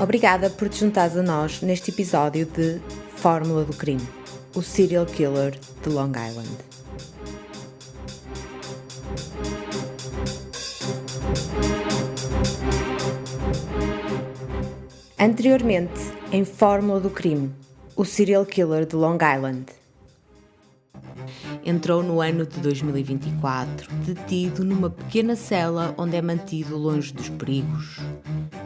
Obrigada por te juntares a nós neste episódio de Fórmula do Crime, o serial killer de Long Island. Anteriormente, em Fórmula do Crime, o serial killer de Long Island. Entrou no ano de 2024, detido numa pequena cela onde é mantido longe dos perigos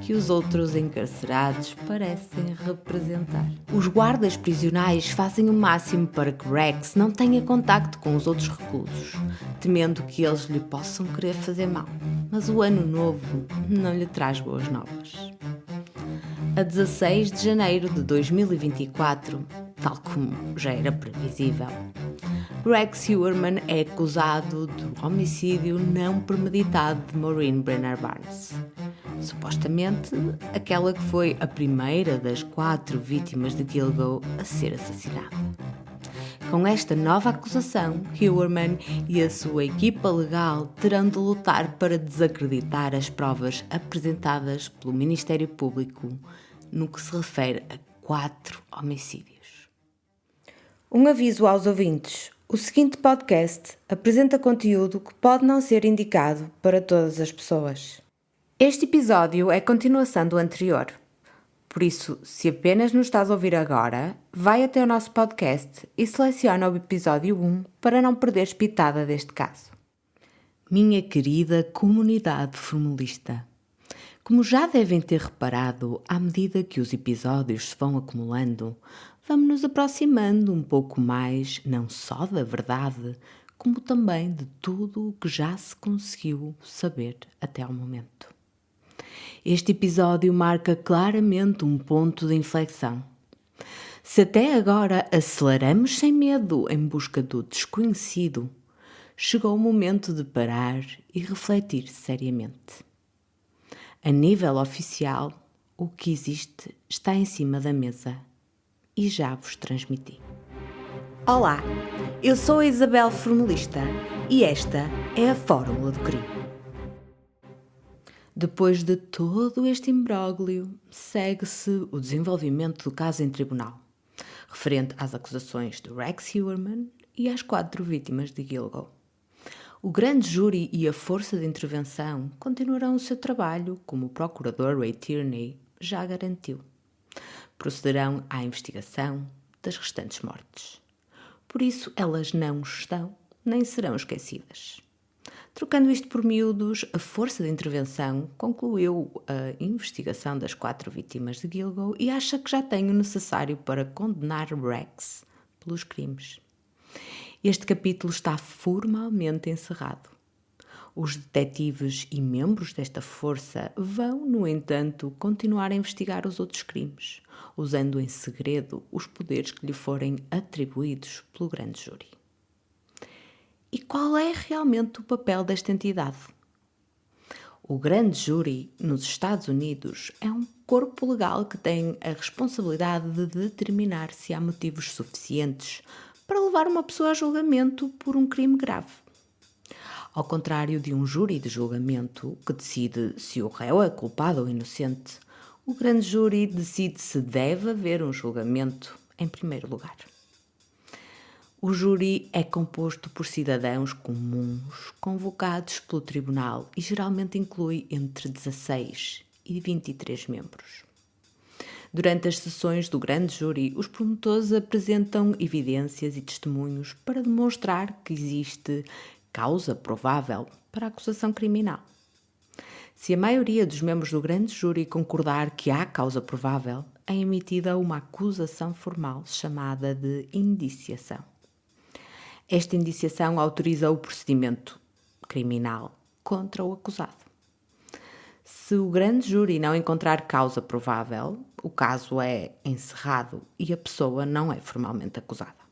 que os outros encarcerados parecem representar. Os guardas prisionais fazem o máximo para que Rex não tenha contacto com os outros reclusos, temendo que eles lhe possam querer fazer mal. Mas o ano novo não lhe traz boas novas. A 16 de janeiro de 2024, tal como já era previsível, Rex Heuermann é acusado do homicídio não premeditado de Maureen Brenner Barnes. Supostamente, aquela que foi a primeira das 4 vítimas de Gilgo a ser assassinada. Com esta nova acusação, Heuermann e a sua equipa legal terão de lutar para desacreditar as provas apresentadas pelo Ministério Público no que se refere a 4 homicídios. Um aviso aos ouvintes: o seguinte podcast apresenta conteúdo que pode não ser indicado para todas as pessoas. Este episódio é continuação do anterior. Por isso, se apenas nos estás a ouvir agora, vai até o nosso podcast e seleciona o episódio 1 para não perderes pitada deste caso. Minha querida comunidade formulista, como já devem ter reparado, à medida que os episódios se vão acumulando, vamos nos aproximando um pouco mais, não só da verdade, como também de tudo o que já se conseguiu saber até ao momento. Este episódio marca claramente um ponto de inflexão. Se até agora aceleramos sem medo em busca do desconhecido, chegou o momento de parar e refletir seriamente. A nível oficial, o que existe está em cima da mesa e já vos transmiti. Olá, eu sou a Isabel Formulista e esta é a Fórmula do Crime. Depois de todo este imbróglio, segue-se o desenvolvimento do caso em tribunal, referente às acusações de Rex Heuermann e às 4 vítimas de Gilgo. O grande júri e a força de intervenção continuarão o seu trabalho, como o procurador Ray Tierney já garantiu. Procederão à investigação das restantes mortes. Por isso, elas não estão nem serão esquecidas. Trocando isto por miúdos, a força de intervenção concluiu a investigação das 4 vítimas de Gilgo e acha que já tem o necessário para condenar Rex pelos crimes. Este capítulo está formalmente encerrado. Os detetives e membros desta força vão, no entanto, continuar a investigar os outros crimes, usando em segredo os poderes que lhe forem atribuídos pelo grande júri. E qual é realmente o papel desta entidade? O grande júri nos Estados Unidos é um corpo legal que tem a responsabilidade de determinar se há motivos suficientes para levar uma pessoa a julgamento por um crime grave. Ao contrário de um júri de julgamento que decide se o réu é culpado ou inocente, o grande júri decide se deve haver um julgamento em primeiro lugar. O júri é composto por cidadãos comuns convocados pelo tribunal e geralmente inclui entre 16 e 23 membros. Durante as sessões do grande júri, os promotores apresentam evidências e testemunhos para demonstrar que existe causa provável para a acusação criminal. Se a maioria dos membros do grande júri concordar que há causa provável, é emitida uma acusação formal chamada de indiciação. Esta indiciação autoriza o procedimento criminal contra o acusado. Se o grande júri não encontrar causa provável, o caso é encerrado e a pessoa não é formalmente acusada.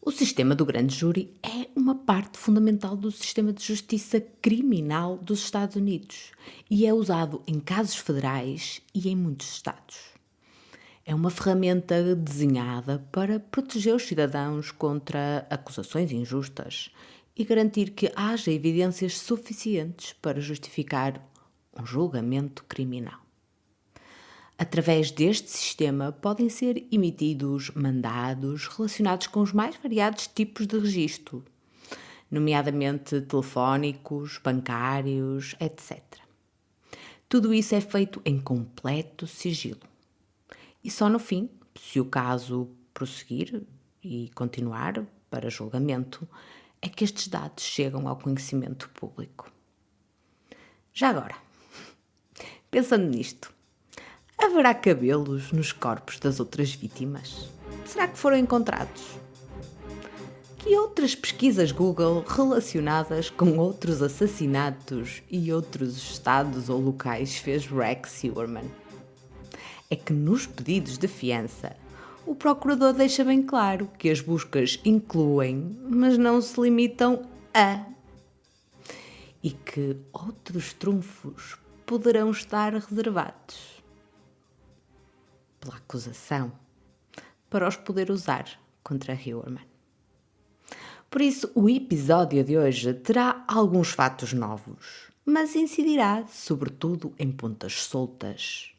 O sistema do grande júri é uma parte fundamental do sistema de justiça criminal dos Estados Unidos e é usado em casos federais e em muitos estados. É uma ferramenta desenhada para proteger os cidadãos contra acusações injustas e garantir que haja evidências suficientes para justificar um julgamento criminal. Através deste sistema podem ser emitidos mandados relacionados com os mais variados tipos de registro, nomeadamente telefónicos, bancários, etc. Tudo isso é feito em completo sigilo. E só no fim, se o caso prosseguir e continuar para julgamento, é que estes dados chegam ao conhecimento público. Já agora, pensando nisto, haverá cabelos nos corpos das outras vítimas? Será que foram encontrados? Que outras pesquisas Google relacionadas com outros assassinatos e outros estados ou locais fez Rex Heuermann? É que nos pedidos de fiança, o procurador deixa bem claro que as buscas incluem, mas não se limitam a, e que outros trunfos poderão estar reservados pela acusação para os poder usar contra Heuermann. Por isso, o episódio de hoje terá alguns fatos novos, mas incidirá sobretudo em pontas soltas,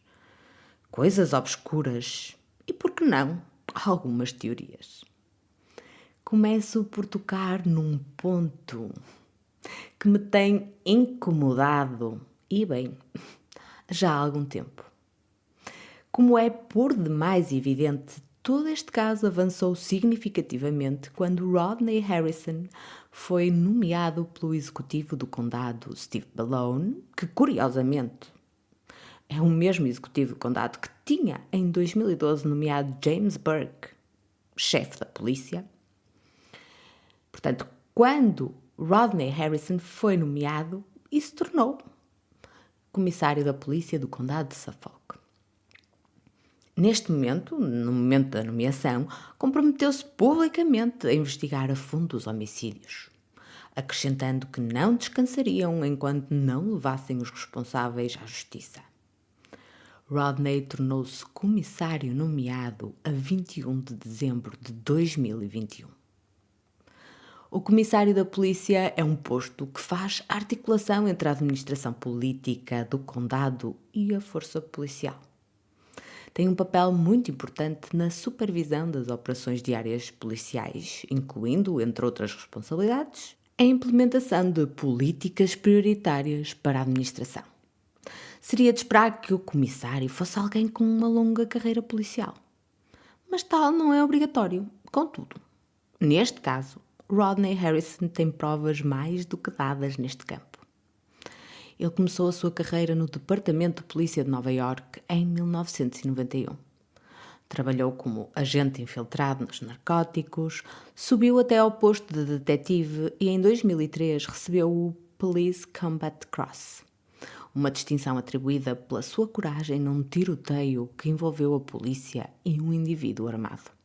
coisas obscuras e, por que não, algumas teorias. Começo por tocar num ponto que me tem incomodado, e bem, já há algum tempo. Como é por demais evidente, todo este caso avançou significativamente quando Rodney Harrison foi nomeado pelo executivo do condado, Steve Malone, que curiosamente é o mesmo executivo do condado que tinha em 2012 nomeado James Burke, chefe da polícia. Portanto, quando Rodney Harrison foi nomeado, e se tornou comissário da polícia do condado de Suffolk. Neste momento, no momento da nomeação, comprometeu-se publicamente a investigar a fundo os homicídios, acrescentando que não descansariam enquanto não levassem os responsáveis à justiça. Rodney tornou-se comissário nomeado a 21 de dezembro de 2021. O comissário da polícia é um posto que faz articulação entre a administração política do condado e a força policial. Tem um papel muito importante na supervisão das operações diárias policiais, incluindo, entre outras responsabilidades, a implementação de políticas prioritárias para a administração. Seria de esperar que o comissário fosse alguém com uma longa carreira policial. Mas tal não é obrigatório. Contudo, neste caso, Rodney Harrison tem provas mais do que dadas neste campo. Ele começou a sua carreira no Departamento de Polícia de Nova Iorque em 1991. Trabalhou como agente infiltrado nos narcóticos, subiu até ao posto de detetive e em 2003 recebeu o Police Combat Cross, uma distinção atribuída pela sua coragem num tiroteio que envolveu a polícia e um indivíduo armado.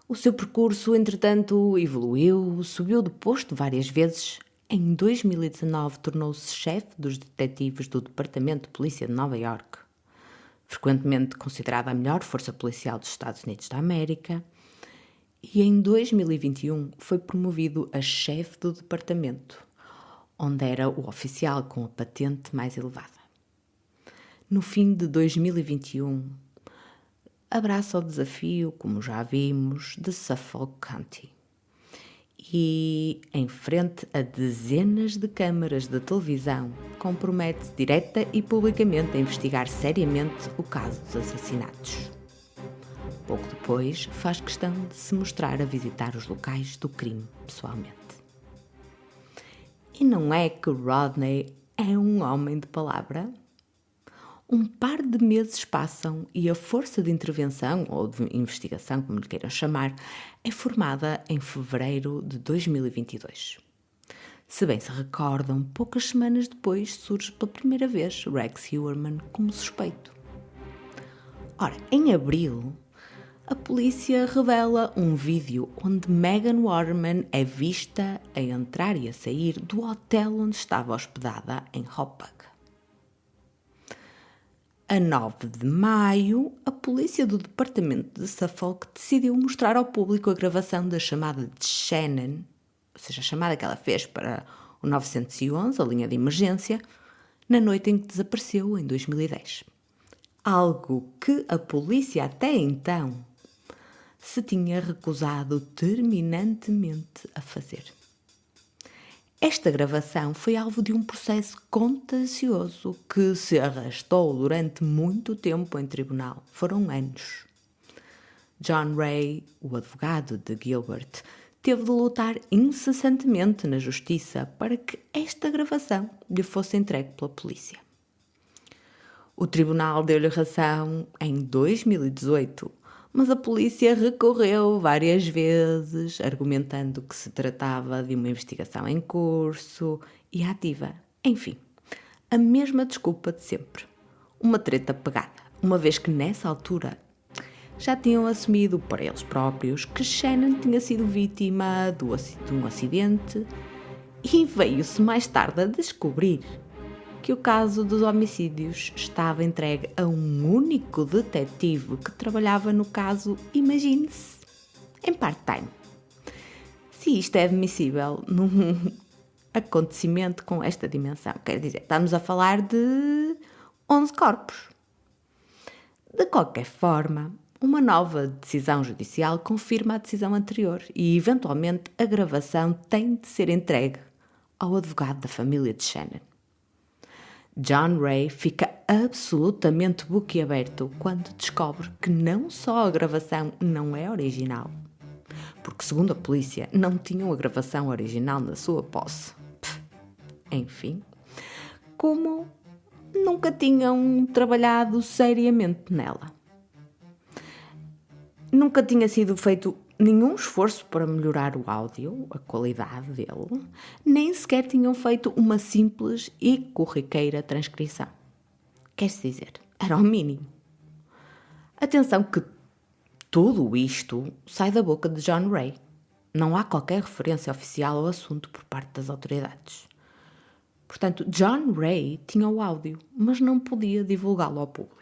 O seu percurso, entretanto, evoluiu, subiu de posto várias vezes. Em 2019 tornou-se chefe dos detetives do Departamento de Polícia de Nova Iorque, frequentemente considerada a melhor força policial dos Estados Unidos da América, e em 2021 foi promovido a chefe do departamento, onde era o oficial com a patente mais elevada. No fim de 2021, abraça o desafio, como já vimos, de Suffolk County. E, em frente a dezenas de câmaras de televisão, compromete-se direta e publicamente a investigar seriamente o caso dos assassinatos. Pouco depois, faz questão de se mostrar a visitar os locais do crime pessoalmente. E não é que Rodney é um homem de palavra? Um par de meses passam e a força de intervenção, ou de investigação, como lhe queiram chamar, é formada em fevereiro de 2022. Se bem se recordam, poucas semanas depois surge pela primeira vez Rex Heuermann como suspeito. Ora, em abril, a polícia revela um vídeo onde Megan Waterman é vista a entrar e a sair do hotel onde estava hospedada em Hauppauge. A 9 de maio, a polícia do departamento de Suffolk decidiu mostrar ao público a gravação da chamada de Shannon, ou seja, a chamada que ela fez para o 911, a linha de emergência, na noite em que desapareceu, em 2010. Algo que a polícia até então se tinha recusado terminantemente a fazer. Esta gravação foi alvo de um processo contencioso que se arrastou durante muito tempo em tribunal. Foram anos. John Ray, o advogado de Gilbert, teve de lutar incessantemente na justiça para que esta gravação lhe fosse entregue pela polícia. O tribunal deu-lhe razão em 2018, mas a polícia recorreu várias vezes, argumentando que se tratava de uma investigação em curso e ativa. Enfim, a mesma desculpa de sempre. Uma treta pegada, uma vez que nessa altura já tinham assumido para eles próprios que Shannon tinha sido vítima de um acidente e veio-se mais tarde a descobrir que o caso dos homicídios estava entregue a um único detetive que trabalhava no caso, imagine-se, em part-time. Se isto é admissível num acontecimento com esta dimensão, quer dizer, estamos a falar de 11 corpos. De qualquer forma, uma nova decisão judicial confirma a decisão anterior e, eventualmente, a gravação tem de ser entregue ao advogado da família de Shannon. John Ray fica absolutamente boquiaberto quando descobre que não só a gravação não é original, porque, segundo a polícia, não tinham a gravação original na sua posse. Enfim, como nunca tinham trabalhado seriamente nela. Nunca tinha sido feito nenhum esforço para melhorar o áudio, a qualidade dele, nem sequer tinham feito uma simples e corriqueira transcrição. Quer-se dizer, era o mínimo. Atenção que tudo isto sai da boca de John Ray. Não há qualquer referência oficial ao assunto por parte das autoridades. Portanto, John Ray tinha o áudio, mas não podia divulgá-lo ao público.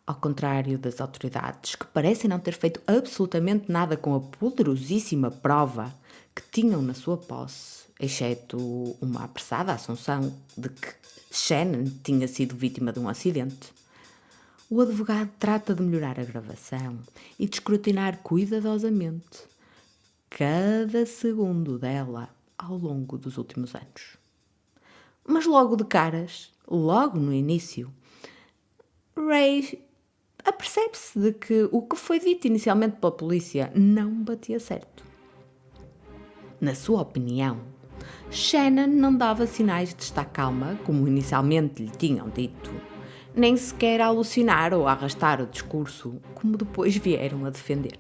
Ao contrário das autoridades, que parecem não ter feito absolutamente nada com a poderosíssima prova que tinham na sua posse, exceto uma apressada assunção de que Shannon tinha sido vítima de um acidente. O advogado trata de melhorar a gravação e de escrutinar cuidadosamente cada segundo dela ao longo dos últimos anos. Mas logo de caras, logo no início, Ray apercebe-se de que o que foi dito inicialmente pela polícia não batia certo. Na sua opinião, Shannon não dava sinais de estar calma, como inicialmente lhe tinham dito, nem sequer a alucinar ou a arrastar o discurso, como depois vieram a defender.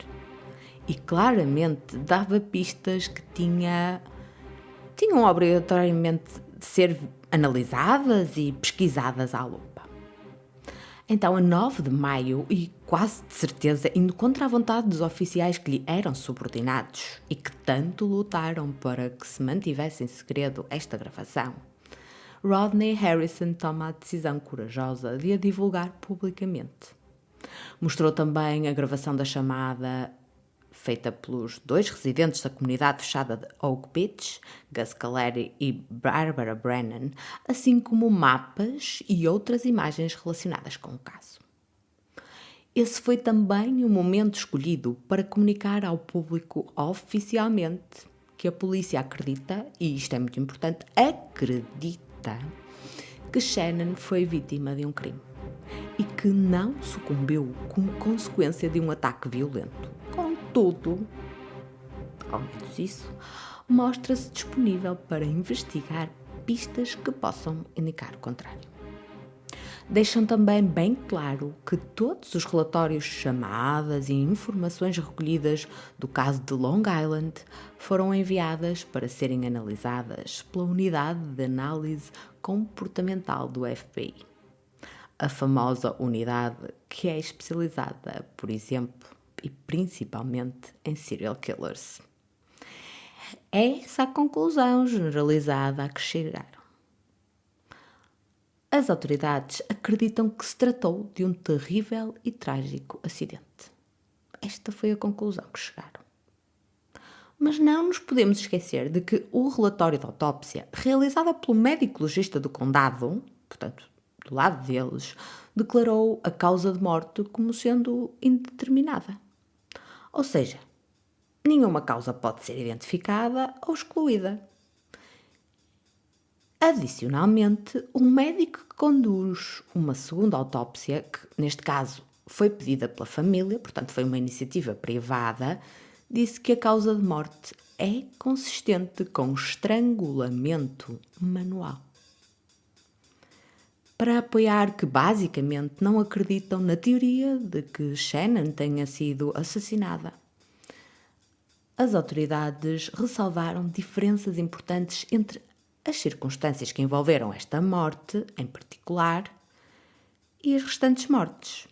E claramente dava pistas que tinham obrigatoriamente de ser analisadas e pesquisadas à lupa. Então, a 9 de maio, e quase de certeza indo contra a vontade dos oficiais que lhe eram subordinados e que tanto lutaram para que se mantivesse em segredo esta gravação, Rodney Harrison toma a decisão corajosa de a divulgar publicamente. Mostrou também a gravação da chamada feita pelos 2 residentes da comunidade fechada de Oak Beach, Gus Caleri e Barbara Brennan, assim como mapas e outras imagens relacionadas com o caso. Esse foi também o momento escolhido para comunicar ao público oficialmente que a polícia acredita, e isto é muito importante, acredita que Shannon foi vítima de um crime e que não sucumbiu como consequência de um ataque violento. Contudo, ao menos isso, mostra-se disponível para investigar pistas que possam indicar o contrário. Deixam também bem claro que todos os relatórios, chamadas e informações recolhidas do caso de Long Island foram enviadas para serem analisadas pela Unidade de Análise Comportamental do FBI. A famosa unidade que é especializada, por exemplo, e principalmente em serial killers. É essa a conclusão generalizada a que chegaram. As autoridades acreditam que se tratou de um terrível e trágico acidente. Esta foi a conclusão que chegaram. Mas não nos podemos esquecer de que o relatório de autópsia, realizado pelo médico legista do condado, portanto, do lado deles, declarou a causa de morte como sendo indeterminada. Ou seja, nenhuma causa pode ser identificada ou excluída. Adicionalmente, o médico que conduz uma segunda autópsia, que neste caso foi pedida pela família, portanto foi uma iniciativa privada, disse que a causa de morte é consistente com estrangulamento manual. Para apoiar que basicamente não acreditam na teoria de que Shannon tenha sido assassinada. As autoridades ressalvaram diferenças importantes entre as circunstâncias que envolveram esta morte, em particular, e as restantes mortes.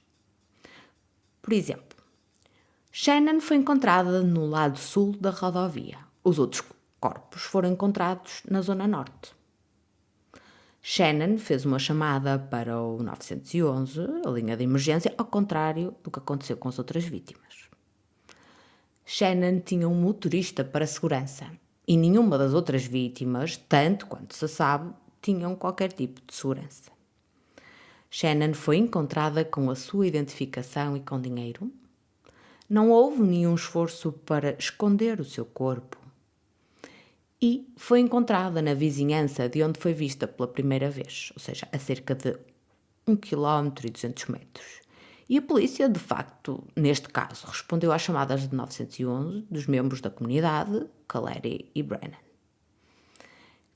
Por exemplo, Shannon foi encontrada no lado sul da rodovia. Os outros corpos foram encontrados na zona norte. Shannon fez uma chamada para o 911, a linha de emergência, ao contrário do que aconteceu com as outras vítimas. Shannon tinha um motorista para segurança e nenhuma das outras vítimas, tanto quanto se sabe, tinham qualquer tipo de segurança. Shannon foi encontrada com a sua identificação e com dinheiro. Não houve nenhum esforço para esconder o seu corpo. E foi encontrada na vizinhança de onde foi vista pela primeira vez, ou seja, a cerca de 1 km e 200 metros. E a polícia, de facto, neste caso, respondeu às chamadas de 911 dos membros da comunidade, Kaleri e Brennan.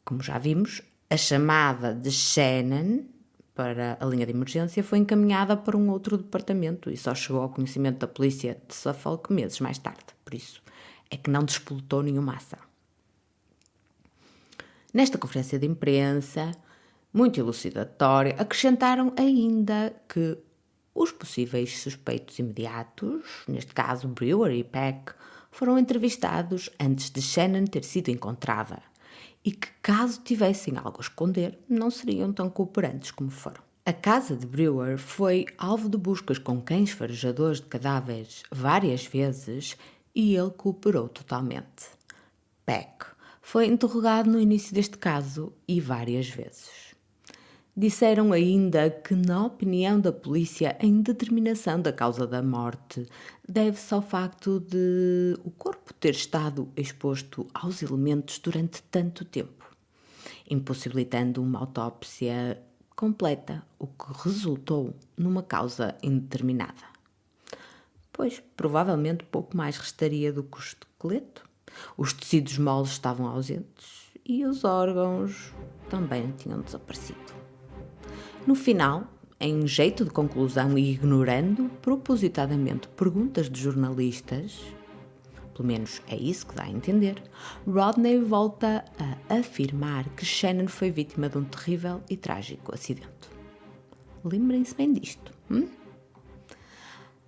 Como já vimos, a chamada de Shannon para a linha de emergência foi encaminhada para um outro departamento e só chegou ao conhecimento da polícia de Suffolk meses mais tarde. Por isso é que não despoltou nenhuma ação. Nesta conferência de imprensa, muito elucidatória, acrescentaram ainda que os possíveis suspeitos imediatos, neste caso Brewer e Peck, foram entrevistados antes de Shannon ter sido encontrada e que, caso tivessem algo a esconder, não seriam tão cooperantes como foram. A casa de Brewer foi alvo de buscas com cães farejadores de cadáveres várias vezes e ele cooperou totalmente. Peck foi interrogado no início deste caso e várias vezes. Disseram ainda que, na opinião da polícia, a indeterminação da causa da morte deve-se ao facto de o corpo ter estado exposto aos elementos durante tanto tempo, impossibilitando uma autópsia completa, o que resultou numa causa indeterminada. Pois, provavelmente pouco mais restaria do que o esqueleto. Os tecidos moles estavam ausentes e os órgãos também tinham desaparecido. No final, em jeito de conclusão e ignorando propositadamente perguntas de jornalistas, pelo menos é isso que dá a entender, Rodney volta a afirmar que Shannon foi vítima de um terrível e trágico acidente. Lembrem-se bem disto.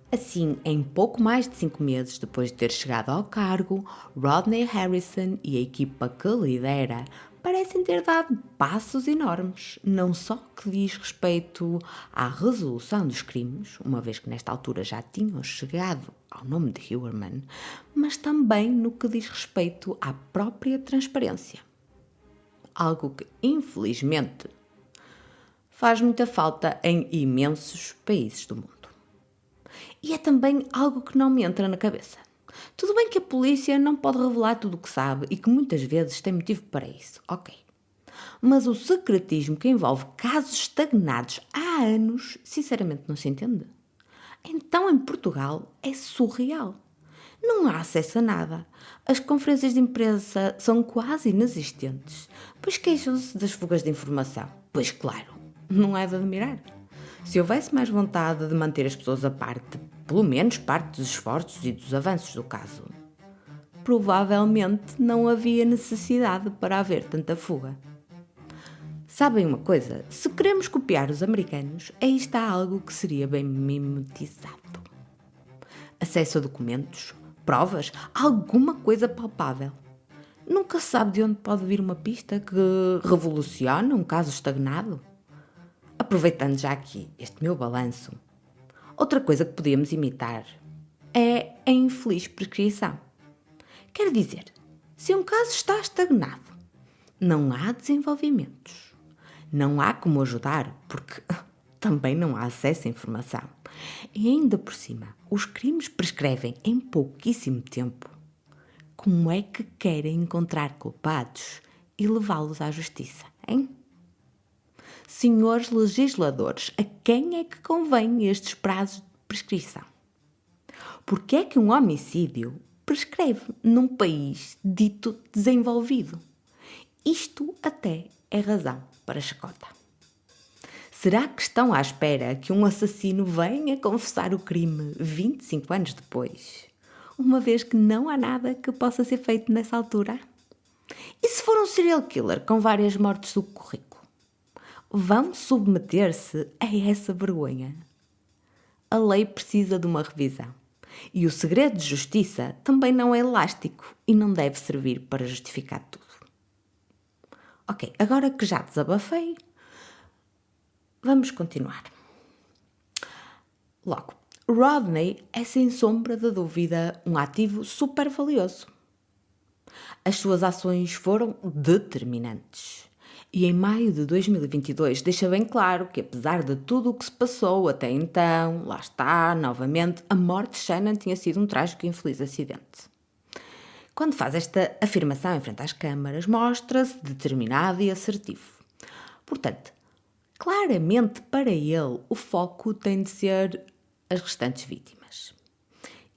Assim, em pouco mais de 5 meses depois de ter chegado ao cargo, Rodney Harrison e a equipa que lidera parecem ter dado passos enormes, não só que diz respeito à resolução dos crimes, uma vez que nesta altura já tinham chegado ao nome de Heuermann, mas também no que diz respeito à própria transparência. Algo que, infelizmente, faz muita falta em imensos países do mundo. E é também algo que não me entra na cabeça. Tudo bem que a polícia não pode revelar tudo o que sabe e que muitas vezes tem motivo para isso, ok. Mas o secretismo que envolve casos estagnados há anos, sinceramente não se entende. Então em Portugal é surreal. Não há acesso a nada. As conferências de imprensa são quase inexistentes, pois queixam-se das fugas de informação. Pois claro, não é de admirar. Se houvesse mais vontade de manter as pessoas a parte, pelo menos parte dos esforços e dos avanços do caso, provavelmente não havia necessidade para haver tanta fuga. Sabem uma coisa? Se queremos copiar os americanos, aí está algo que seria bem mimetizado. Acesso a documentos, provas, alguma coisa palpável. Nunca se sabe de onde pode vir uma pista que revoluciona um caso estagnado. aproveitando já aqui este meu balanço, outra coisa que podíamos imitar é a infeliz prescrição. Quer dizer, se um caso está estagnado, não há desenvolvimentos, não há como ajudar, porque também não há acesso à informação. E ainda por cima, os crimes prescrevem em pouquíssimo tempo. Como é que querem encontrar culpados e levá-los à justiça, hein? Senhores legisladores, a quem é que convém estes prazos de prescrição? Porque é que um homicídio prescreve num país dito desenvolvido? Isto até é razão para chacota. Será que estão à espera que um assassino venha confessar o crime 25 anos depois? Uma vez que não há nada que possa ser feito nessa altura? E se for um serial killer com várias mortes do currículo? Vão submeter-se a essa vergonha? A lei precisa de uma revisão. E o segredo de justiça também não é elástico e não deve servir para justificar tudo. Ok, agora que já desabafei, vamos continuar. Logo, Rodney é sem sombra de dúvida um ativo super valioso. As suas ações foram determinantes. E em maio de 2022 deixa bem claro que, apesar de tudo o que se passou até então, lá está, novamente, a morte de Shannon tinha sido um trágico e infeliz acidente. Quando faz esta afirmação em frente às câmaras, mostra-se determinado e assertivo. Portanto, claramente para ele o foco tem de ser as restantes vítimas.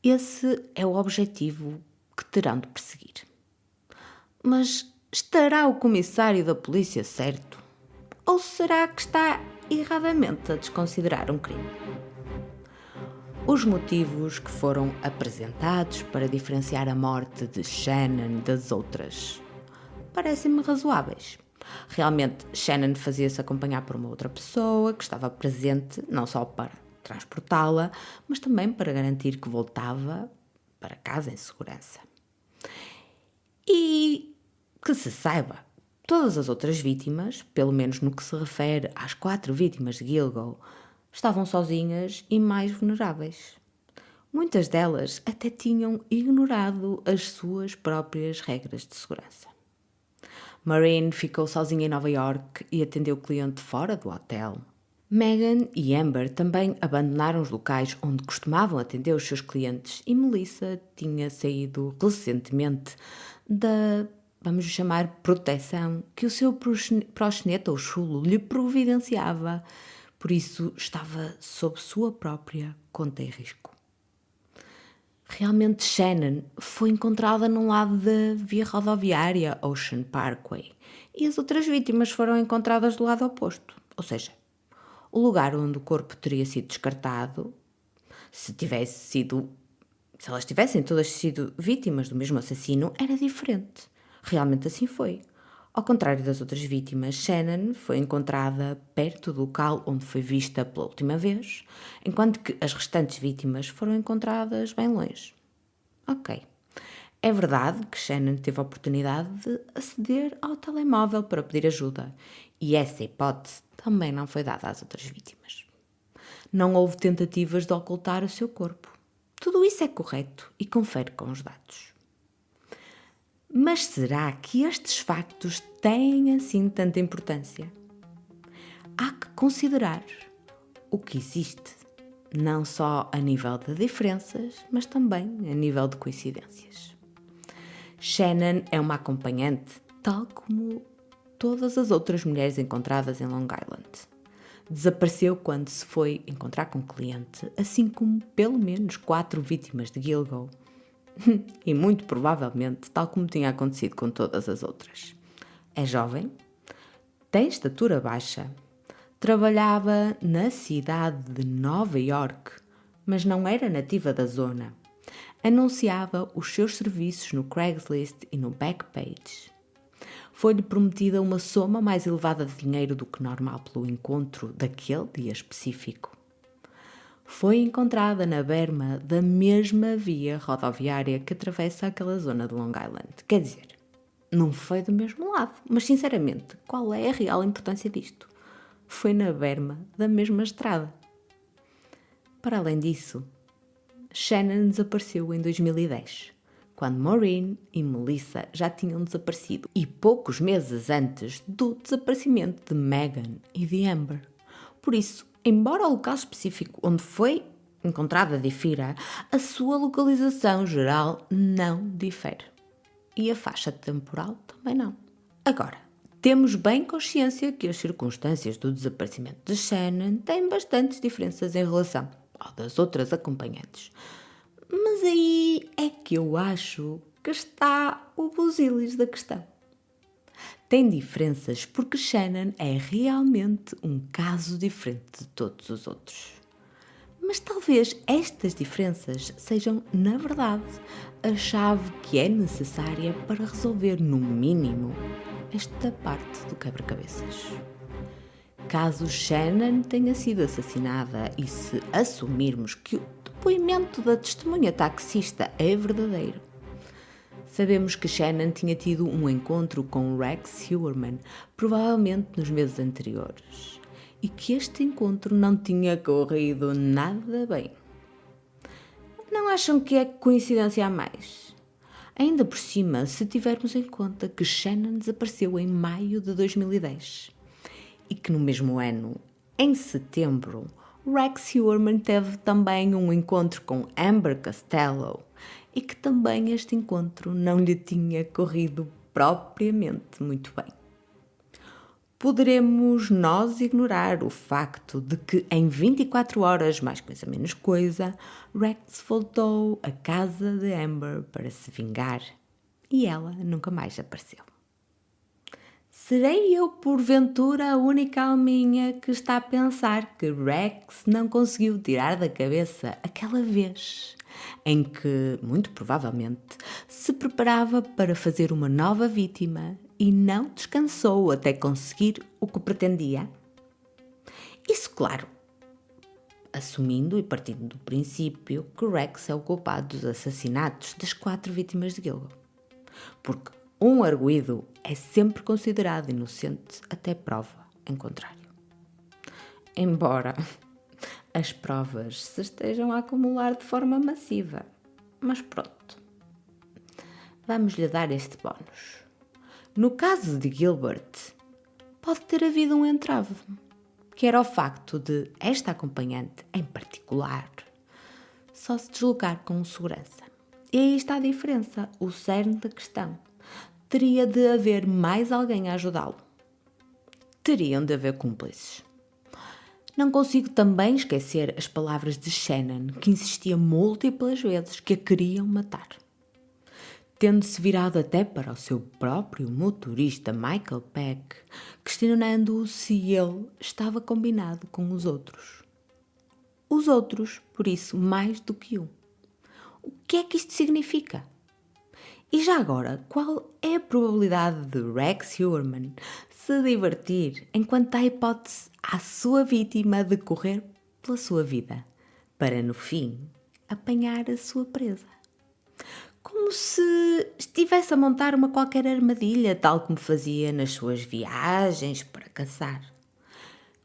Esse é o objetivo que terão de perseguir. Mas estará o comissário da polícia certo? Ou será que está erradamente a desconsiderar um crime? Os motivos que foram apresentados para diferenciar a morte de Shannon das outras parecem-me razoáveis. Realmente, Shannon fazia-se acompanhar por uma outra pessoa que estava presente não só para transportá-la, mas também para garantir que voltava para casa em segurança. E que se saiba, todas as outras vítimas, pelo menos no que se refere às 4 vítimas de Gilgo, estavam sozinhas e mais vulneráveis. Muitas delas até tinham ignorado as suas próprias regras de segurança. Maureen ficou sozinha em Nova York e atendeu o cliente fora do hotel. Megan e Amber também abandonaram os locais onde costumavam atender os seus clientes e Melissa tinha saído recentemente da, vamos chamar, proteção que o seu proxeneta ou chulo lhe providenciava. Por isso, estava sob sua própria conta e risco. Realmente, Shannon foi encontrada num lado da via rodoviária Ocean Parkway e as outras vítimas foram encontradas do lado oposto. Ou seja, o lugar onde o corpo teria sido descartado, se elas tivessem todas sido vítimas do mesmo assassino, era diferente. Realmente assim foi. Ao contrário das outras vítimas, Shannon foi encontrada perto do local onde foi vista pela última vez, enquanto que as restantes vítimas foram encontradas bem longe. Ok. É verdade que Shannon teve a oportunidade de aceder ao telemóvel para pedir ajuda, e essa hipótese também não foi dada às outras vítimas. Não houve tentativas de ocultar o seu corpo. Tudo isso é correto e confere com os dados. Mas será que estes factos têm assim tanta importância? Há que considerar o que existe, não só a nível de diferenças, mas também a nível de coincidências. Shannon é uma acompanhante, tal como todas as outras mulheres encontradas em Long Island. Desapareceu quando se foi encontrar com um cliente, assim como pelo menos 4 vítimas de Gilgo. E muito provavelmente, tal como tinha acontecido com todas as outras. É jovem, tem estatura baixa, trabalhava na cidade de Nova York, mas não era nativa da zona. Anunciava os seus serviços no Craigslist e no Backpage. Foi-lhe prometida uma soma mais elevada de dinheiro do que normal pelo encontro daquele dia específico. Foi encontrada na berma da mesma via rodoviária que atravessa aquela zona de Long Island. Quer dizer, não foi do mesmo lado, mas sinceramente, qual é a real importância disto? foi na berma da mesma estrada. Para além disso, Shannon desapareceu em 2010, quando Maureen e Melissa já tinham desaparecido e poucos meses antes do desaparecimento de Megan e de Amber. Por isso, embora o local específico onde foi encontrada difira, a sua localização geral não difere. E a faixa temporal também não. Agora, temos bem consciência que as circunstâncias do desaparecimento de Shannon têm bastantes diferenças em relação ao das outras acompanhantes. Mas aí é que eu acho que está o busilis da questão. Tem diferenças porque Shannon é realmente um caso diferente de todos os outros. Mas talvez estas diferenças sejam, na verdade, a chave que é necessária para resolver, no mínimo, esta parte do quebra-cabeças. Caso Shannon tenha sido assassinada e se assumirmos que o depoimento da testemunha taxista é verdadeiro, sabemos que Shannon tinha tido um encontro com Rex Heuermann, provavelmente nos meses anteriores, e que este encontro não tinha corrido nada bem. Não acham que é coincidência a mais? Ainda por cima, se tivermos em conta que Shannon desapareceu em maio de 2010 e que no mesmo ano, em setembro, Rex Heuermann teve também um encontro com Amber Costello e que também este encontro não lhe tinha corrido propriamente muito bem. Poderemos nós ignorar o facto de que em 24 horas, mais coisa menos coisa, Rex voltou à casa de Amber para se vingar e ela nunca mais apareceu. Serei eu, porventura, a única alminha que está a pensar que Rex não conseguiu tirar da cabeça aquela vez em que, muito provavelmente, se preparava para fazer uma nova vítima e não descansou até conseguir o que pretendia? Isso, claro, assumindo e partindo do princípio que Rex é o culpado dos assassinatos das 4 vítimas de Gilgo. Porque um arguido é sempre considerado inocente até prova em contrário. Embora as provas se estejam a acumular de forma massiva. Mas pronto. Vamos-lhe dar este bónus. No caso de Gilbert, pode ter havido um entrave, que era o facto de esta acompanhante, em particular, só se deslocar com segurança. E aí está a diferença, o cerne da questão. Teria de haver mais alguém a ajudá-lo. Teriam de haver cúmplices. Não consigo também esquecer as palavras de Shannon, que insistia múltiplas vezes que a queriam matar. Tendo-se virado até para o seu próprio motorista Michael Peck, questionando-o se ele estava combinado com os outros. Os outros, por isso, mais do que um. O que é que isto significa? E já agora, qual é a probabilidade de Rex Heuermann se divertir enquanto dá hipótese à sua vítima de correr pela sua vida, para no fim apanhar a sua presa? Como se estivesse a montar uma qualquer armadilha, tal como fazia nas suas viagens para caçar.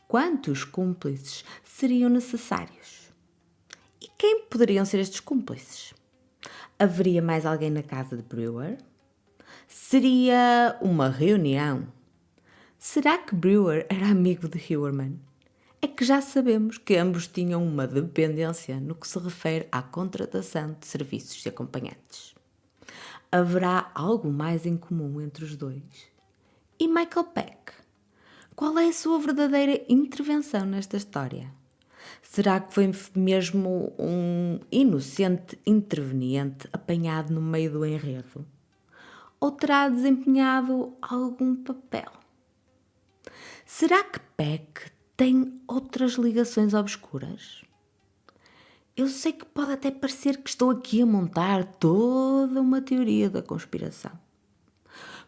Quantos cúmplices seriam necessários? E quem poderiam ser estes cúmplices? Haveria mais alguém na casa de Brewer? Seria uma reunião? Será que Brewer era amigo de Heuermann? É que já sabemos que ambos tinham uma dependência no que se refere à contratação de serviços de acompanhantes. Haverá algo mais em comum entre os dois? E Michael Peck? Qual é a sua verdadeira intervenção nesta história? Será que foi mesmo um inocente interveniente apanhado no meio do enredo? Ou terá desempenhado algum papel? Será que Peck tem outras ligações obscuras? Eu sei que pode até parecer que estou aqui a montar toda uma teoria da conspiração.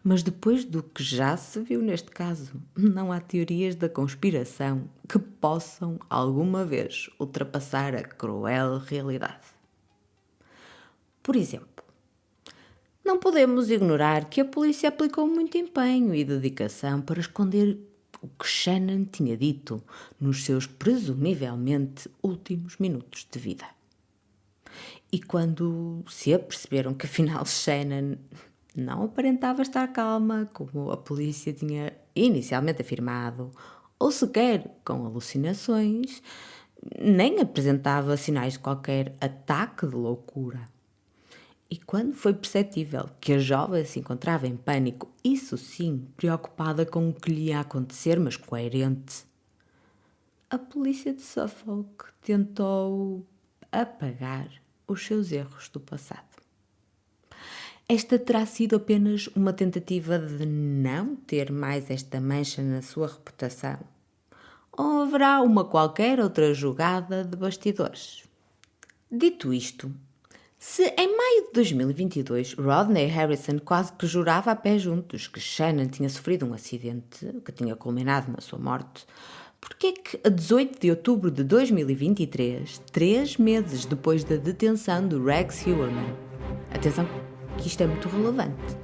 Mas depois do que já se viu neste caso, não há teorias da conspiração que possam alguma vez ultrapassar a cruel realidade. Por exemplo, não podemos ignorar que a polícia aplicou muito empenho e dedicação para esconder o que Shannon tinha dito nos seus presumivelmente últimos minutos de vida. E quando se aperceberam que afinal Shannon não aparentava estar calma, como a polícia tinha inicialmente afirmado, ou sequer com alucinações, nem apresentava sinais de qualquer ataque de loucura. E quando foi perceptível que a jovem se encontrava em pânico, isso sim, preocupada com o que lhe ia acontecer, mas coerente, a polícia de Suffolk tentou apagar os seus erros do passado. Esta terá sido apenas uma tentativa de não ter mais esta mancha na sua reputação? Ou haverá uma qualquer outra jogada de bastidores? Dito isto, se em maio de 2022 Rodney Harrison quase que jurava a pé juntos que Shannon tinha sofrido um acidente que tinha culminado na sua morte, porque é que a 18 de outubro de 2023, 3 meses depois da detenção do Rex Heuermann, atenção que isto é muito relevante,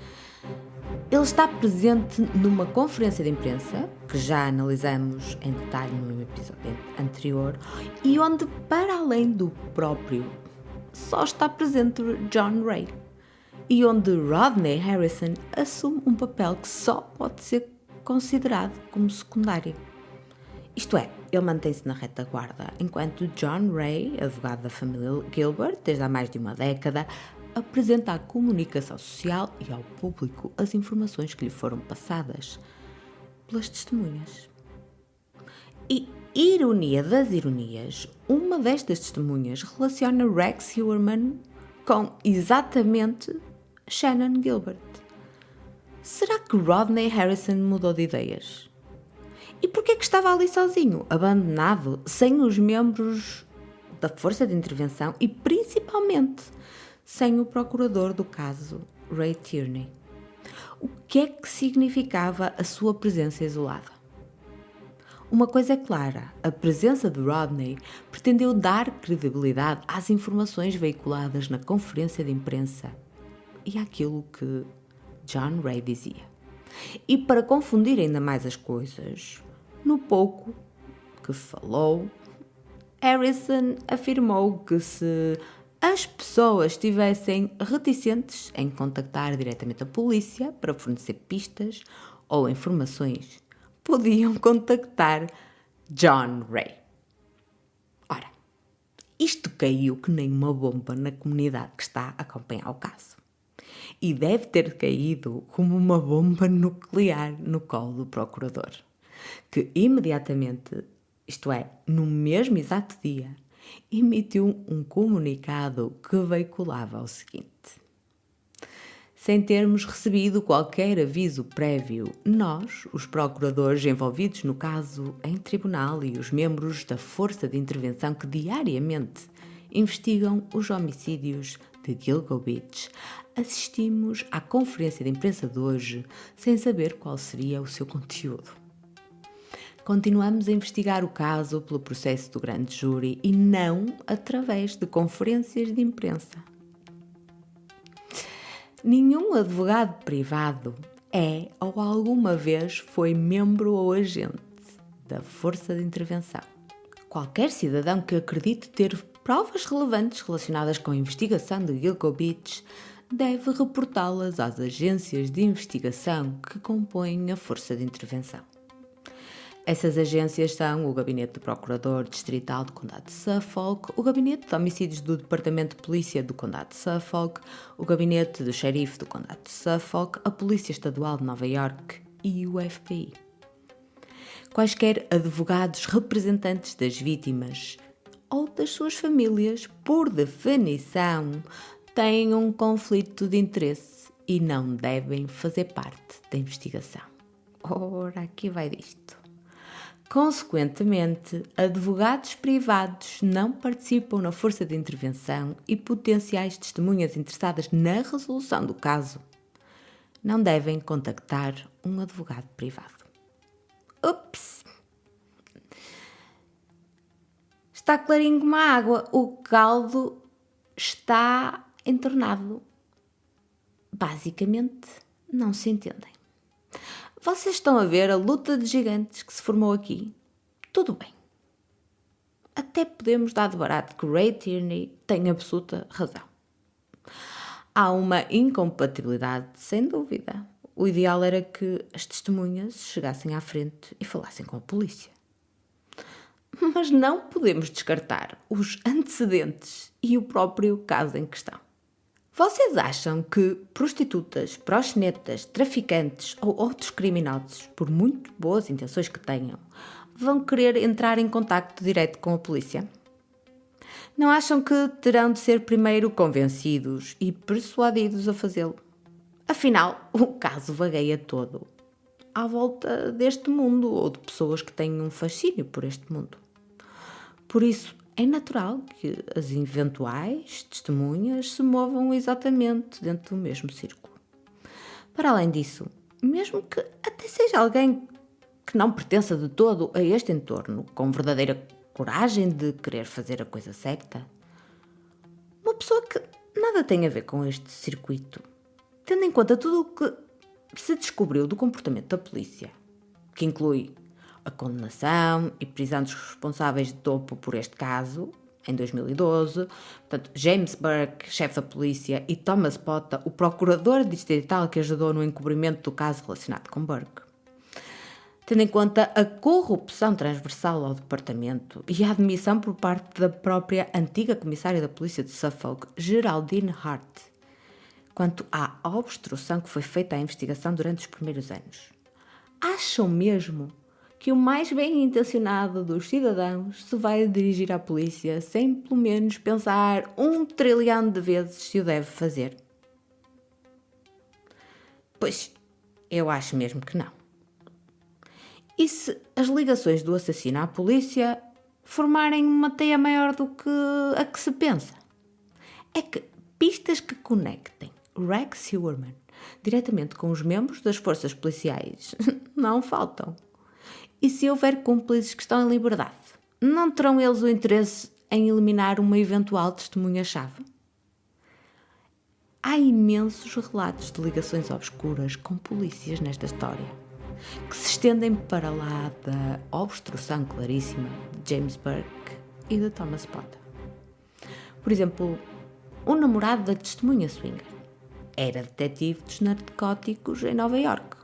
ele está presente numa conferência de imprensa, que já analisamos em detalhe no episódio anterior, e onde, para além do próprio, só está presente John Ray, e onde Rodney Harrison assume um papel que só pode ser considerado como secundário. Isto é, ele mantém-se na retaguarda, enquanto John Ray, advogado da família Gilbert desde há mais de uma década, apresenta à comunicação social e ao público as informações que lhe foram passadas pelas testemunhas. E, ironia das ironias, uma destas testemunhas relaciona Rex Heuermann com exatamente Shannon Gilbert. Será que Rodney Harrison mudou de ideias? E porquê é que estava ali sozinho, abandonado, sem os membros da força de intervenção e principalmente sem o procurador do caso, Ray Tierney? O que é que significava a sua presença isolada? Uma coisa é clara, a presença de Rodney pretendeu dar credibilidade às informações veiculadas na conferência de imprensa e àquilo que John Ray dizia. E para confundir ainda mais as coisas, no pouco que falou, Harrison afirmou que se as pessoas estivessem reticentes em contactar diretamente a polícia para fornecer pistas ou informações, podiam contactar John Ray. Ora, isto caiu que nem uma bomba na comunidade que está a acompanhar o caso. E deve ter caído como uma bomba nuclear no colo do procurador, que imediatamente, isto é, no mesmo exato dia, emitiu um comunicado que veiculava o seguinte: sem termos recebido qualquer aviso prévio, nós, os procuradores envolvidos no caso em tribunal e os membros da força de intervenção que diariamente investigam os homicídios de Gilgo Beach, assistimos à conferência de imprensa de hoje sem saber qual seria o seu conteúdo. Continuamos a investigar o caso pelo processo do grande júri e não através de conferências de imprensa. Nenhum advogado privado é ou alguma vez foi membro ou agente da força de intervenção. Qualquer cidadão que acredite ter provas relevantes relacionadas com a investigação de Gilgo Beach deve reportá-las às agências de investigação que compõem a força de intervenção. Essas agências são o Gabinete do Procurador Distrital do Condado de Suffolk, o Gabinete de Homicídios do Departamento de Polícia do Condado de Suffolk, o Gabinete do Xerife do Condado de Suffolk, a Polícia Estadual de Nova Iorque e o FBI. Quaisquer advogados representantes das vítimas ou das suas famílias, por definição, têm um conflito de interesse e não devem fazer parte da investigação. Ora, aqui vai disto. Consequentemente, advogados privados não participam na força de intervenção e potenciais testemunhas interessadas na resolução do caso não devem contactar um advogado privado. Ups! Está clarinho como a água, o caldo está entornado. Basicamente, não se entendem. Vocês estão a ver a luta de gigantes que se formou aqui? Tudo bem. Até podemos dar de barato que Ray Tierney tem absoluta razão. Há uma incompatibilidade, sem dúvida. O ideal era que as testemunhas chegassem à frente e falassem com a polícia. Mas não podemos descartar os antecedentes e o próprio caso em questão. Vocês acham que prostitutas, proxenetas, traficantes ou outros criminosos, por muito boas intenções que tenham, vão querer entrar em contacto direto com a polícia? Não acham que terão de ser primeiro convencidos e persuadidos a fazê-lo? Afinal, o caso vagueia todo à volta deste mundo ou de pessoas que têm um fascínio por este mundo. Por isso, é natural que as eventuais testemunhas se movam exatamente dentro do mesmo círculo. Para além disso, mesmo que até seja alguém que não pertença de todo a este entorno, com verdadeira coragem de querer fazer a coisa certa, uma pessoa que nada tem a ver com este circuito, tendo em conta tudo o que se descobriu do comportamento da polícia, que inclui a condenação e prisão dos responsáveis de topo por este caso, em 2012, portanto, James Burke, chefe da polícia, e Thomas Potta, o procurador distrital que ajudou no encobrimento do caso relacionado com Burke. Tendo em conta a corrupção transversal ao departamento e a admissão por parte da própria antiga comissária da polícia de Suffolk, Geraldine Hart, quanto à obstrução que foi feita à investigação durante os primeiros anos. Acham mesmo que o mais bem intencionado dos cidadãos se vai dirigir à polícia sem pelo menos pensar 1 trilhão de vezes se o deve fazer? Pois, eu acho mesmo que não. E se as ligações do assassino à polícia formarem uma teia maior do que a que se pensa? É que pistas que conectem Rex Heuermann diretamente com os membros das forças policiais não faltam. E se houver cúmplices que estão em liberdade, não terão eles o interesse em eliminar uma eventual testemunha-chave? Há imensos relatos de ligações obscuras com polícias nesta história, que se estendem para lá da obstrução claríssima de James Burke e de Thomas Potter. Por exemplo, o namorado da testemunha Swinger era detetive dos narcóticos em Nova Iorque.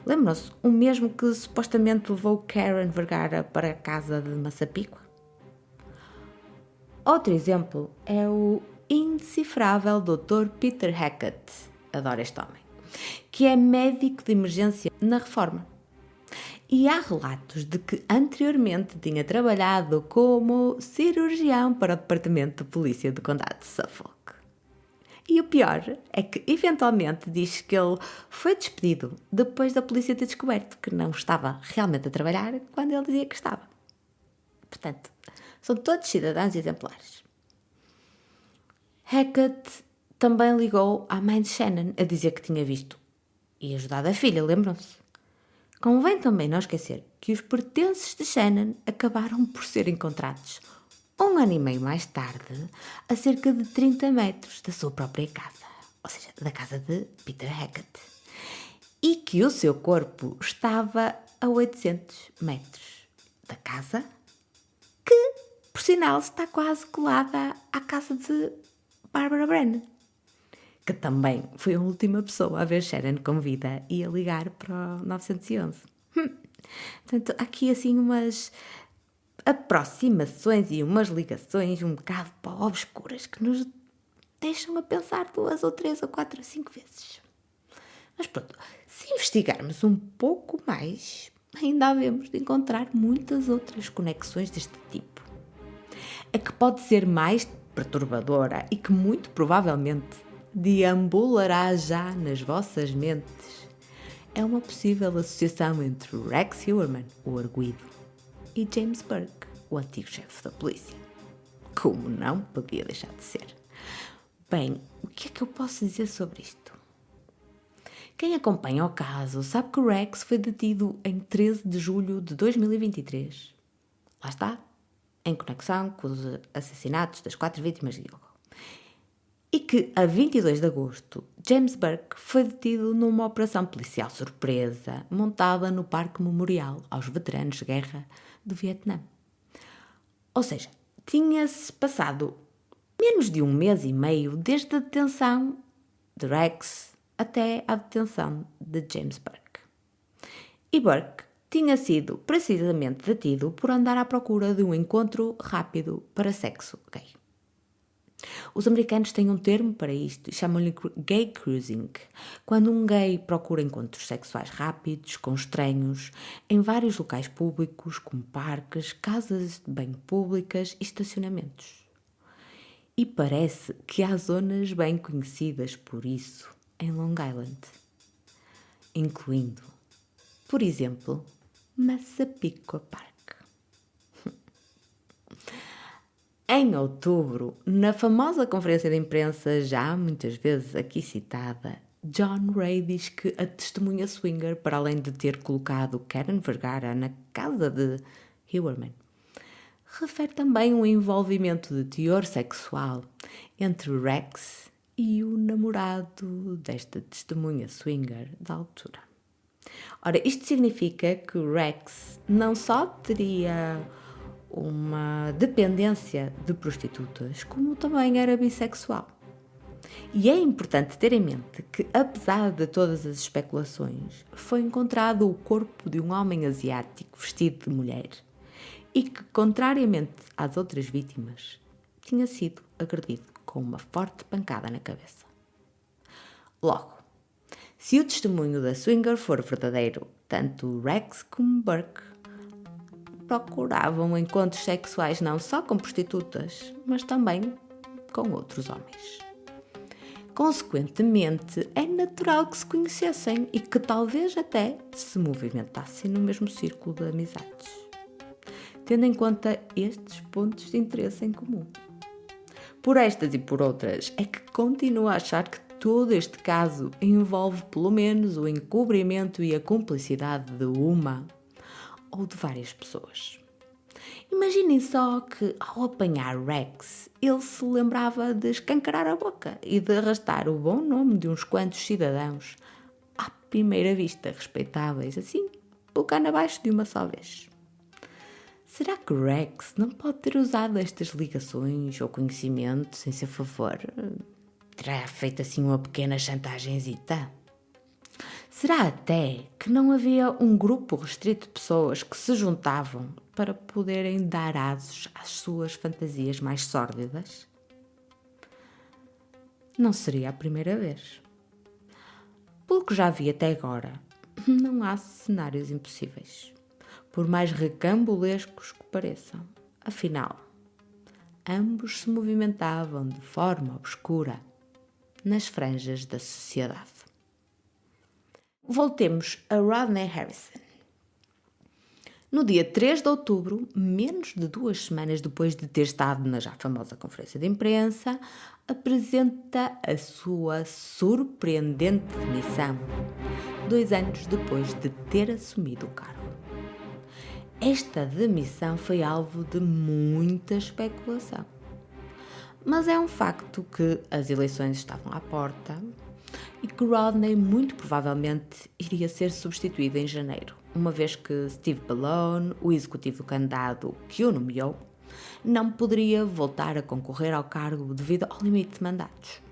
Lembram-se? O mesmo que supostamente levou Karen Vergara para a casa de Massapequa? Outro exemplo é o indecifrável Dr. Peter Hackett, adoro este homem, que é médico de emergência na Reforma. E há relatos de que anteriormente tinha trabalhado como cirurgião para o Departamento de Polícia do Condado de Suffolk. E o pior é que, eventualmente, diz que ele foi despedido depois da polícia ter descoberto que não estava realmente a trabalhar quando ele dizia que estava. Portanto, são todos cidadãos exemplares. Hackett também ligou à mãe de Shannon a dizer que tinha visto e ajudado a filha, lembram-se? Convém também não esquecer que os pertences de Shannon acabaram por ser encontrados 1 ano e meio mais tarde, a cerca de 30 metros da sua própria casa, ou seja, da casa de Peter Hackett, e que o seu corpo estava a 800 metros da casa, que, por sinal, está quase colada à casa de Barbara Brennan, que também foi a última pessoa a ver Sharon com vida e a ligar para o 911. Portanto, aqui assim umas aproximações e umas ligações um bocado para obscuras que nos deixam a pensar 2 ou 3 ou 4 ou 5 vezes. Mas pronto, se investigarmos um pouco mais, ainda havemos de encontrar muitas outras conexões deste tipo. A que pode ser mais perturbadora e que muito provavelmente deambulará já nas vossas mentes é uma possível associação entre Rex Heuermann, o arguido, e James Burke, o antigo chefe da polícia. Como não podia deixar de ser. Bem, o que é que eu posso dizer sobre isto? Quem acompanha o caso sabe que o Rex foi detido em 13 de julho de 2023. Lá está, em conexão com os assassinatos das 4 vítimas de Gilgo. E que, a 22 de agosto, James Burke foi detido numa operação policial surpresa montada no Parque Memorial aos Veteranos de Guerra do Vietnã. Ou seja, tinha-se passado menos de um mês e meio desde a detenção de Rex até a detenção de James Burke. E Burke tinha sido precisamente detido por andar à procura de um encontro rápido para sexo gay. Os americanos têm um termo para isto e chamam-lhe gay cruising, quando um gay procura encontros sexuais rápidos com estranhos em vários locais públicos, como parques, casas de banho públicas e estacionamentos. E parece que há zonas bem conhecidas por isso em Long Island, incluindo, por exemplo, Massapequa Park. Em outubro, na famosa conferência de imprensa, já muitas vezes aqui citada, John Ray diz que a testemunha swinger, para além de ter colocado Karen Vergara na casa de Hewerman, refere também um envolvimento de teor sexual entre Rex e o namorado desta testemunha swinger da altura. Ora, isto significa que Rex não só teria uma dependência de prostitutas, como também era bissexual. E é importante ter em mente que, apesar de todas as especulações, foi encontrado o corpo de um homem asiático vestido de mulher e que, contrariamente às outras vítimas, tinha sido agredido com uma forte pancada na cabeça. Logo, se o testemunho da swinger for verdadeiro, tanto Rex como Burke procuravam encontros sexuais não só com prostitutas, mas também com outros homens. Consequentemente, é natural que se conhecessem e que talvez até se movimentassem no mesmo círculo de amizades, tendo em conta estes pontos de interesse em comum. Por estas e por outras, é que continuo a achar que todo este caso envolve pelo menos o encobrimento e a cumplicidade de uma ou de várias pessoas. Imaginem só que, ao apanhar Rex, ele se lembrava de escancarar a boca e de arrastar o bom nome de uns quantos cidadãos, à primeira vista respeitáveis, assim, pelo cano abaixo de uma só vez. Será que Rex não pode ter usado estas ligações ou conhecimentos em seu favor? Terá feito assim uma pequena chantagenzita? Será até que não havia um grupo restrito de pessoas que se juntavam para poderem dar asos às suas fantasias mais sórdidas? Não seria a primeira vez. Pelo que já vi até agora, não há cenários impossíveis, por mais recambulescos que pareçam. Afinal, ambos se movimentavam de forma obscura nas franjas da sociedade. Voltemos a Rodney Harrison. No dia 3 de outubro, menos de 2 semanas depois de ter estado na já famosa conferência de imprensa, apresenta a sua surpreendente demissão, 2 anos depois de ter assumido o cargo. Esta demissão foi alvo de muita especulação. Mas é um facto que as eleições estavam à porta e que Rodney muito provavelmente iria ser substituído em janeiro, uma vez que Steve Ballone, o executivo candidato que o nomeou, não poderia voltar a concorrer ao cargo devido ao limite de mandatos.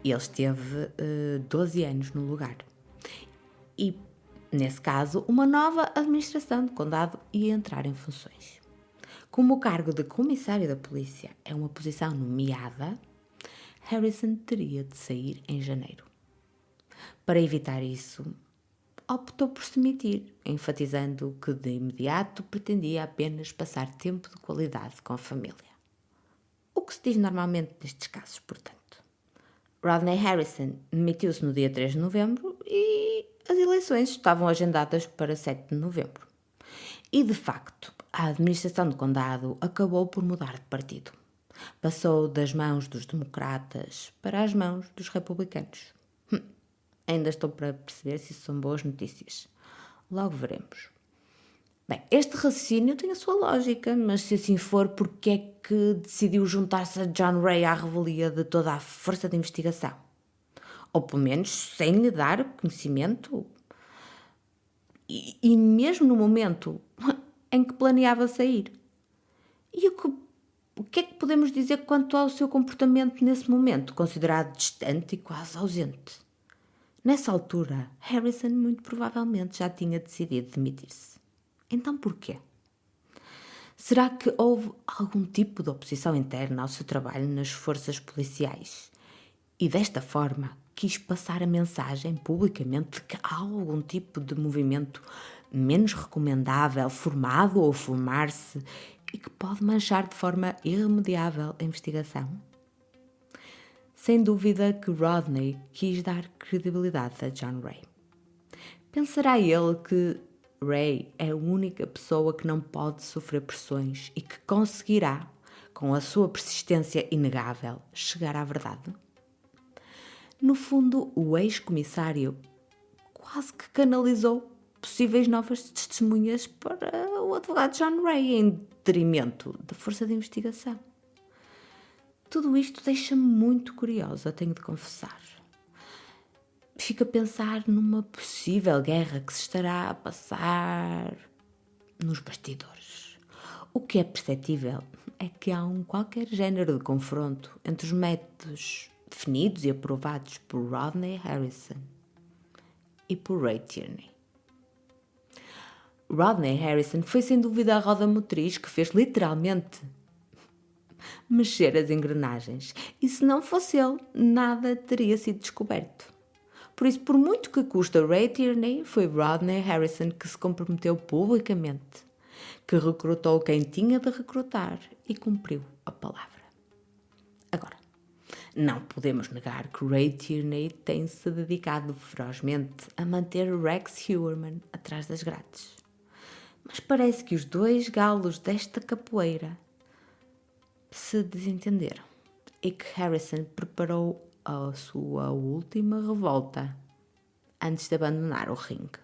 Ele esteve 12 anos no lugar. E, nesse caso, uma nova administração de condado ia entrar em funções. Como o cargo de comissário da polícia é uma posição nomeada, Harrison teria de sair em janeiro. Para evitar isso, optou por se demitir, enfatizando que de imediato pretendia apenas passar tempo de qualidade com a família. O que se diz normalmente nestes casos, portanto. Rodney Harrison demitiu-se no dia 3 de novembro e as eleições estavam agendadas para 7 de novembro. E, de facto, a administração do condado acabou por mudar de partido. Passou das mãos dos democratas para as mãos dos republicanos. Ainda estou para perceber se isso são boas notícias. Logo veremos. Bem, este raciocínio tem a sua lógica, mas se assim for, porque é que decidiu juntar-se a John Ray à revelia de toda a força de investigação? Ou pelo menos sem lhe dar conhecimento? E mesmo no momento em que planeava sair? E o que é que podemos dizer quanto ao seu comportamento nesse momento, considerado distante e quase ausente? Nessa altura, Harrison muito provavelmente já tinha decidido demitir-se. Então porquê? Será que houve algum tipo de oposição interna ao seu trabalho nas forças policiais? E desta forma quis passar a mensagem publicamente de que há algum tipo de movimento menos recomendável formado ou formar-se e que pode manchar de forma irremediável a investigação? Sem dúvida que Rodney quis dar credibilidade a John Ray. Pensará ele que Ray é a única pessoa que não pode sofrer pressões e que conseguirá, com a sua persistência inegável, chegar à verdade? No fundo, o ex-comissário quase que canalizou possíveis novas testemunhas para o advogado John Ray em detrimento da força de investigação. Tudo isto deixa-me muito curiosa, tenho de confessar. Fico a pensar numa possível guerra que se estará a passar nos bastidores. O que é perceptível é que há um qualquer género de confronto entre os métodos definidos e aprovados por Rodney Harrison e por Ray Tierney. Rodney Harrison foi sem dúvida a roda motriz que fez literalmente mexer as engrenagens, e se não fosse ele, nada teria sido descoberto. Por isso, por muito que custa Ray Tierney, foi Rodney Harrison que se comprometeu publicamente, que recrutou quem tinha de recrutar e cumpriu a palavra. Agora, não podemos negar que Ray Tierney tem-se dedicado ferozmente a manter Rex Heuermann atrás das grades. Mas parece que os dois galos desta capoeira se desentenderam e que Harrison preparou a sua última revolta antes de abandonar o ringue.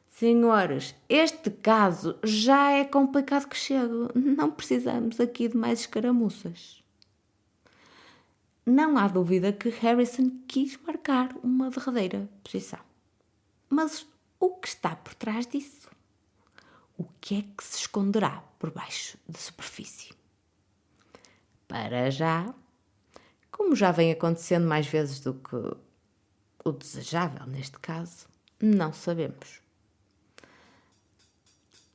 Senhores, este caso já é complicado que chego. Não precisamos aqui de mais escaramuças. Não há dúvida que Harrison quis marcar uma derradeira posição. Mas o que está por trás disso? O que é que se esconderá por baixo da superfície? Para já, como já vem acontecendo mais vezes do que o desejável neste caso, não sabemos.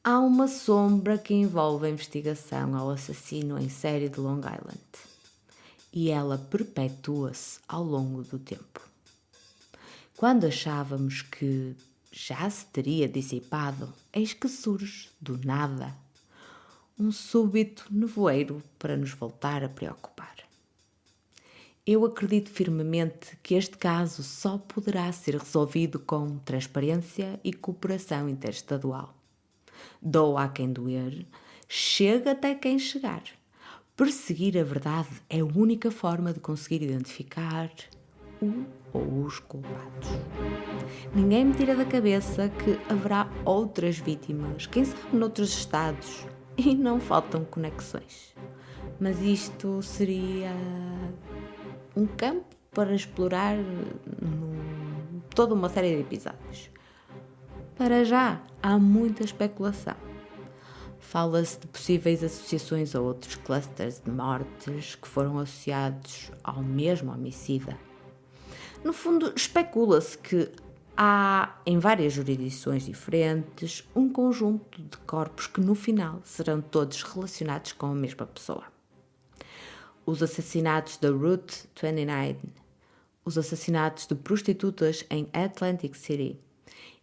Há uma sombra que envolve a investigação ao assassino em série de Long Island e ela perpetua-se ao longo do tempo. Quando achávamos que já se teria dissipado, eis que surge, do nada, um súbito nevoeiro para nos voltar a preocupar. Eu acredito firmemente que este caso só poderá ser resolvido com transparência e cooperação interestadual. Doa a quem doer, chega até quem chegar. Perseguir a verdade é a única forma de conseguir identificar o ou os culpados. Ninguém me tira da cabeça que haverá outras vítimas, quem sabe noutros estados, e não faltam conexões. Mas isto seria um campo para explorar toda uma série de episódios. Para já, há muita especulação. Fala-se de possíveis associações a outros clusters de mortes que foram associados ao mesmo homicida. No fundo, especula-se que há, em várias jurisdições diferentes, um conjunto de corpos que no final serão todos relacionados com a mesma pessoa. Os assassinatos da Route 29, os assassinatos de prostitutas em Atlantic City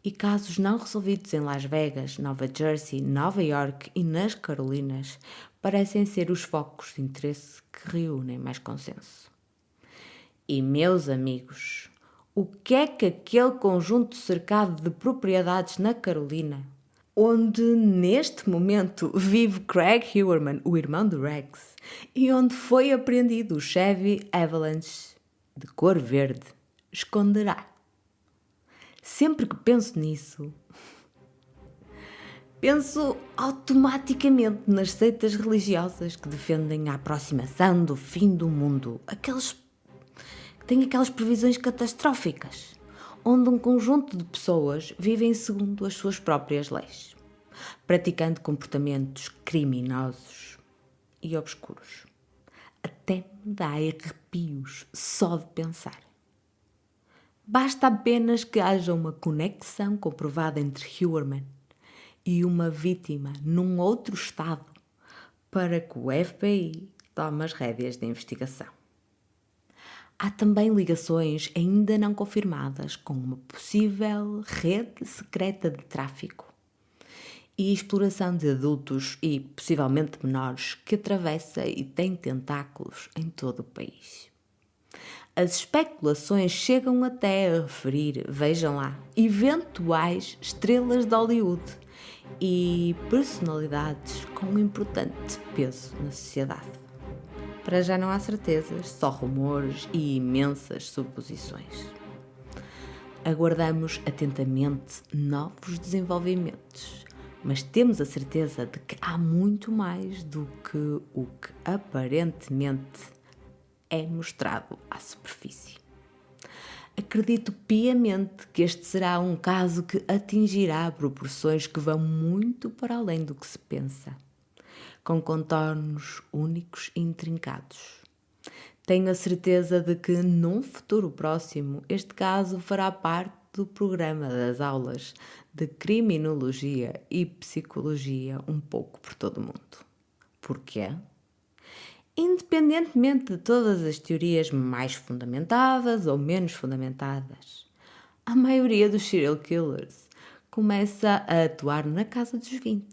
e casos não resolvidos em Las Vegas, Nova Jersey, Nova York e nas Carolinas parecem ser os focos de interesse que reúnem mais consenso. E, meus amigos, o que é que aquele conjunto cercado de propriedades na Carolina, onde neste momento vive Craig Heuermann, o irmão de Rex, e onde foi apreendido o Chevy Avalanche de cor verde, esconderá? Sempre que penso nisso, Penso automaticamente nas seitas religiosas que defendem a aproximação do fim do mundo, aqueles que têm aquelas previsões catastróficas, onde um conjunto de pessoas vivem segundo as suas próprias leis, praticando comportamentos criminosos e obscuros. Até me dá arrepios só de pensar. Basta apenas que haja uma conexão comprovada entre Huerman e uma vítima num outro estado para que o FBI tome as rédeas da investigação. Há também ligações ainda não confirmadas com uma possível rede secreta de tráfico e exploração de adultos e possivelmente menores que atravessa e tem tentáculos em todo o país. As especulações chegam até a referir, vejam lá, eventuais estrelas de Hollywood e personalidades com um importante peso na sociedade. Para já não há certezas, só rumores e imensas suposições. Aguardamos atentamente novos desenvolvimentos, mas temos a certeza de que há muito mais do que o que aparentemente é mostrado à superfície. Acredito piamente que este será um caso que atingirá proporções que vão muito para além do que se pensa, com contornos únicos e intrincados. Tenho a certeza de que, num futuro próximo, este caso fará parte do programa das aulas de criminologia e psicologia um pouco por todo o mundo. Porquê? Independentemente de todas as teorias mais fundamentadas ou menos fundamentadas, a maioria dos serial killers começa a atuar na casa dos 20.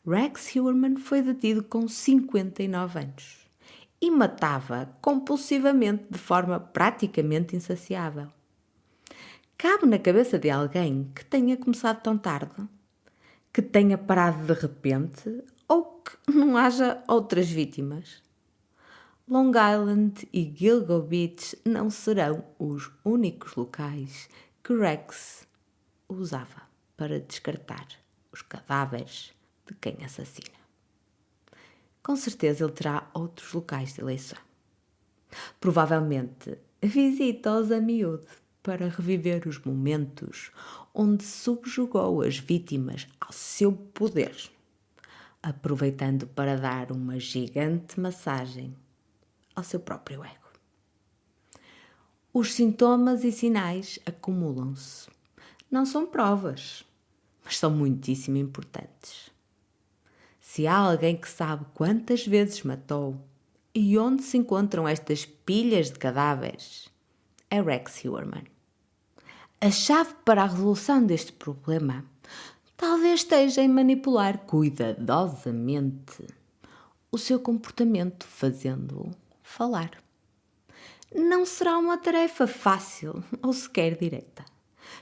Rex Huerman foi detido com 59 anos e matava compulsivamente de forma praticamente insaciável. Cabe na cabeça de alguém que tenha começado tão tarde, que tenha parado de repente ou que não haja outras vítimas. Long Island e Gilgo Beach não serão os únicos locais que Rex usava para descartar os cadáveres de quem assassina. Com certeza ele terá outros locais de eleição. Provavelmente visita-os a miúdo para reviver os momentos onde subjugou as vítimas ao seu poder, aproveitando para dar uma gigante massagem ao seu próprio ego. Os sintomas e sinais acumulam-se. Não são provas, mas são muitíssimo importantes. Se há alguém que sabe quantas vezes matou e onde se encontram estas pilhas de cadáveres, é Rex Huerman. A chave para a resolução deste problema talvez esteja em manipular cuidadosamente o seu comportamento, fazendo-o falar. Não será uma tarefa fácil ou sequer direta.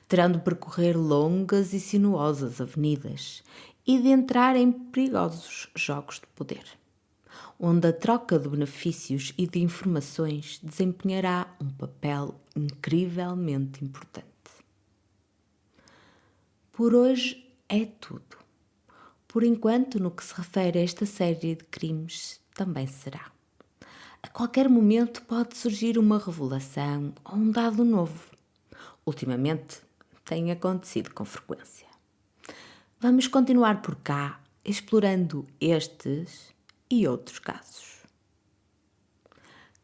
Terão de percorrer longas e sinuosas avenidas e de entrar em perigosos jogos de poder, onde a troca de benefícios e de informações desempenhará um papel incrivelmente importante. Por hoje é tudo. Por enquanto, no que se refere a esta série de crimes, também será. A qualquer momento pode surgir uma revelação ou um dado novo. Ultimamente, tem acontecido com frequência. Vamos continuar por cá, explorando estes e outros casos.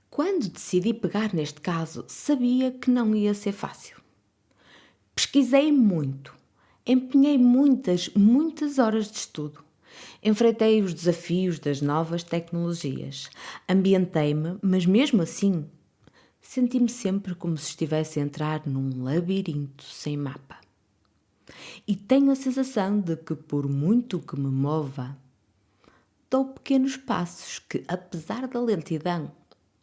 Quando decidi pegar neste caso, sabia que não ia ser fácil. Pesquisei muito, empenhei muitas horas de estudo. Enfrentei os desafios das novas tecnologias. Ambientei-me, mas mesmo assim, senti-me sempre como se estivesse a entrar num labirinto sem mapa. E tenho a sensação de que, por muito que me mova, dou pequenos passos que, apesar da lentidão,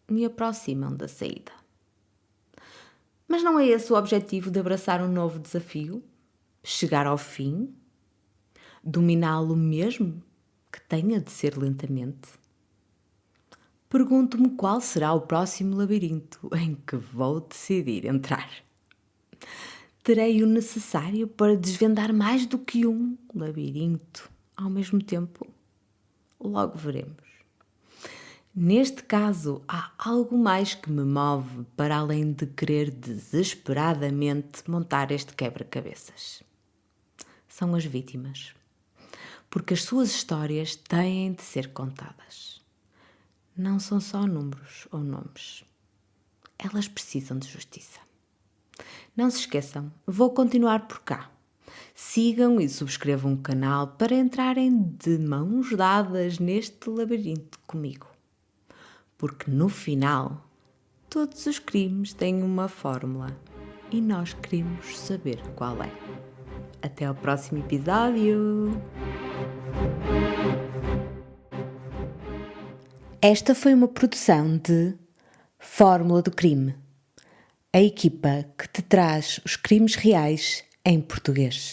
me aproximam da saída. Mas não é esse o objetivo de abraçar um novo desafio? Chegar ao fim? Dominá-lo mesmo que tenha de ser lentamente? Pergunto-me qual será o próximo labirinto em que vou decidir entrar. terei o necessário para desvendar mais do que um labirinto ao mesmo tempo? Logo veremos. Neste caso, há algo mais que me move para além de querer desesperadamente montar este quebra-cabeças. São as vítimas. Porque as suas histórias têm de ser contadas. Não são só números ou nomes. Elas precisam de justiça. Não se esqueçam, vou continuar por cá. Sigam e subscrevam o canal para entrarem de mãos dadas neste labirinto comigo. Porque no final, todos os crimes têm uma fórmula e nós queremos saber qual é. Até ao próximo episódio! Esta foi uma produção de Fórmula do Crime, a equipa que te traz os crimes reais em português.